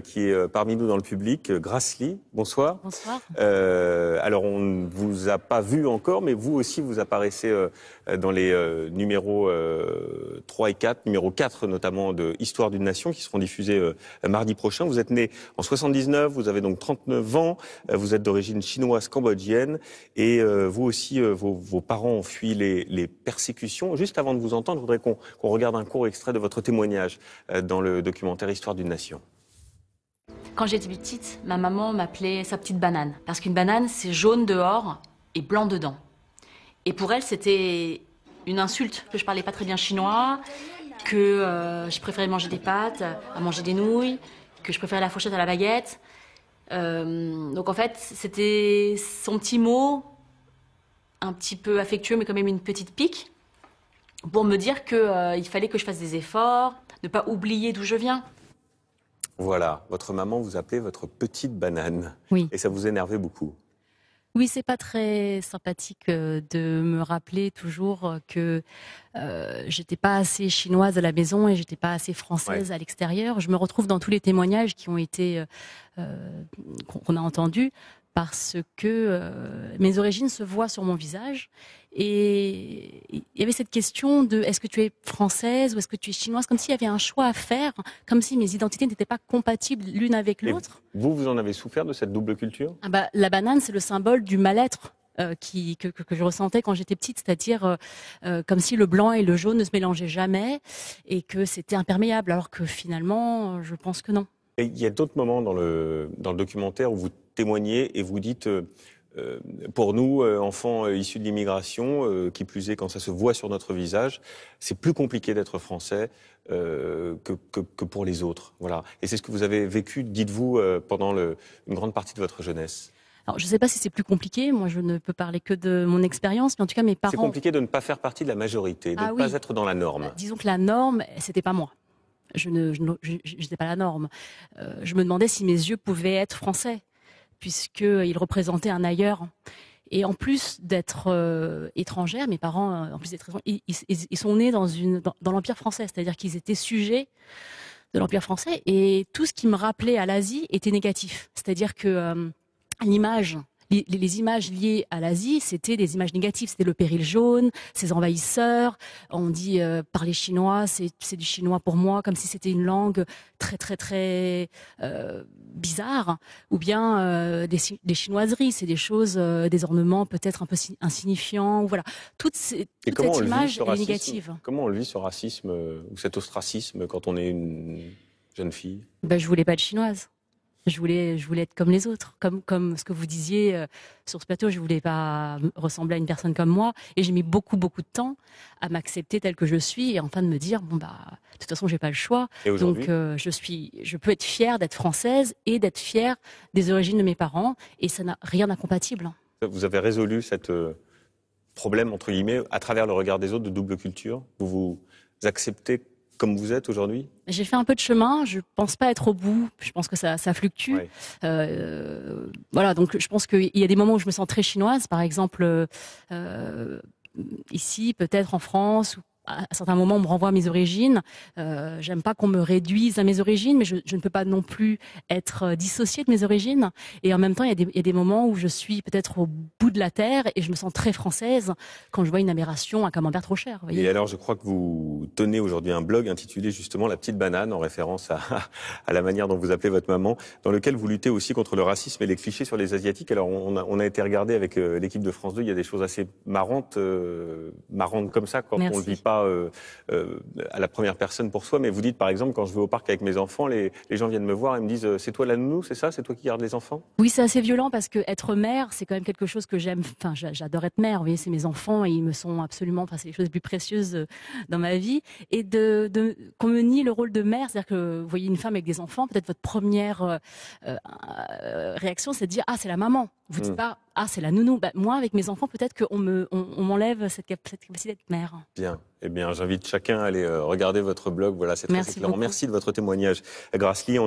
Qui est parmi nous dans le public, Gracely, bonsoir. Bonsoir. Alors on ne vous a pas vu encore, mais vous aussi vous apparaissez dans les numéros 3 et 4, numéro 4 notamment de Histoire d'une nation qui seront diffusés mardi prochain. Vous êtes né en 79, vous avez donc 39 ans, vous êtes d'origine chinoise cambodgienne et vous aussi, vos parents ont fui les persécutions. Juste avant de vous entendre, je voudrais qu'on regarde un court extrait de votre témoignage dans le documentaire Histoire d'une nation. Quand j'étais petite, ma maman m'appelait sa petite banane. Parce qu'une banane, c'est jaune dehors et blanc dedans. Et pour elle, c'était une insulte, que je parlais pas très bien chinois, que je préférais manger des pâtes à manger des nouilles, que je préférais la fourchette à la baguette. Donc en fait, c'était son petit mot, un petit peu affectueux, mais quand même une petite pique, pour me dire qu'il fallait que je fasse des efforts, ne pas oublier d'où je viens. Voilà, votre maman vous appelait votre petite banane. Oui. Et ça vous énervait beaucoup. Oui, c'est pas très sympathique de me rappeler toujours que j'étais pas assez chinoise à la maison et j'étais pas assez française à l'extérieur. Je me retrouve dans tous les témoignages qui ont été qu'on a entendus parce que mes origines se voient sur mon visage et il y avait cette question de est-ce que tu es française ou est-ce que tu es chinoise, comme s'il y avait un choix à faire, comme si mes identités n'étaient pas compatibles l'une avec l'autre. Vous en avez souffert de cette double culture? La banane, c'est le symbole du mal-être que je ressentais quand j'étais petite, c'est-à-dire comme si le blanc et le jaune ne se mélangeaient jamais et que c'était imperméable, alors que finalement, je pense que non. Et il y a d'autres moments dans le documentaire où vous témoignez et vous dites, pour nous, enfants issus de l'immigration, qui plus est quand ça se voit sur notre visage, c'est plus compliqué d'être français que pour les autres. Voilà. Et c'est ce que vous avez vécu, dites-vous, pendant une grande partie de votre jeunesse. Alors, je ne sais pas si c'est plus compliqué, moi je ne peux parler que de mon expérience, mais en tout cas mes parents... C'est compliqué de ne pas faire partie de la majorité, de ne pas être dans la norme. Disons que la norme, c'était pas moi. Je n'étais pas la norme. Je me demandais si mes yeux pouvaient être français, puisqu'ils représentaient un ailleurs. Et en plus d'être étrangère, mes parents, en plus d'être ils sont nés dans l'Empire français, c'est-à-dire qu'ils étaient sujets de l'Empire français, et tout ce qui me rappelait à l'Asie était négatif. C'est-à-dire que les images liées à l'Asie, c'était des images négatives. C'était le péril jaune, ces envahisseurs. On dit parler chinois, c'est du chinois pour moi, comme si c'était une langue très très très bizarre. Ou bien des chinoiseries, c'est des choses, des ornements peut-être un peu insignifiants. Voilà, toute cette image est négative. Comment on le vit ce racisme ou cet ostracisme quand on est une jeune fille? Je voulais pas être chinoise. Je voulais être comme les autres, comme ce que vous disiez sur ce plateau. Je voulais pas ressembler à une personne comme moi, et j'ai mis beaucoup de temps à m'accepter telle que je suis, et enfin de me dire de toute façon j'ai pas le choix. Donc je peux être fière d'être française et d'être fière des origines de mes parents, et ça n'a rien d'incompatible. Vous avez résolu cette problème entre guillemets à travers le regard des autres de double culture. Vous vous acceptez comme vous êtes aujourd'hui? J'ai fait un peu de chemin, je pense pas être au bout, je pense que ça fluctue. Voilà, donc je pense qu'il y a des moments où je me sens très chinoise, par exemple ici, peut-être en France, à certains moments on me renvoie à mes origines. J'aime pas qu'on me réduise à mes origines, mais je ne peux pas non plus être dissociée de mes origines. Et en même temps, il y a des moments où je suis peut-être au bout de la terre et je me sens très française quand je vois une aberration, un camembert trop cher. Vous voyez. Et alors, je crois que vous tenez aujourd'hui un blog intitulé justement La Petite Banane, en référence à la manière dont vous appelez votre maman, dans lequel vous luttez aussi contre le racisme et les clichés sur les Asiatiques. Alors, on a été regarder avec l'équipe de France 2, il y a des choses assez marrantes comme ça quand on ne vit pas à la première personne pour soi, mais vous dites par exemple quand je vais au parc avec mes enfants, les gens viennent me voir et me disent c'est toi la nounou, c'est ça, c'est toi qui gardes les enfants? Oui, c'est assez violent parce que être mère, c'est quand même quelque chose que j'aime. Enfin, j'adore être mère. Vous voyez, c'est mes enfants et ils me sont absolument. Enfin, c'est les choses les plus précieuses dans ma vie. Et qu'on me nie le rôle de mère, c'est-à-dire que vous voyez une femme avec des enfants, peut-être votre première réaction, c'est de dire c'est la maman. Vous dites pas c'est la nounou. Moi, avec mes enfants, peut-être qu'on m'enlève cette capacité d'être mère. Bien. Eh bien, j'invite chacun à aller regarder votre blog. Voilà, c'est très éclairant. Merci de votre témoignage, Gracely.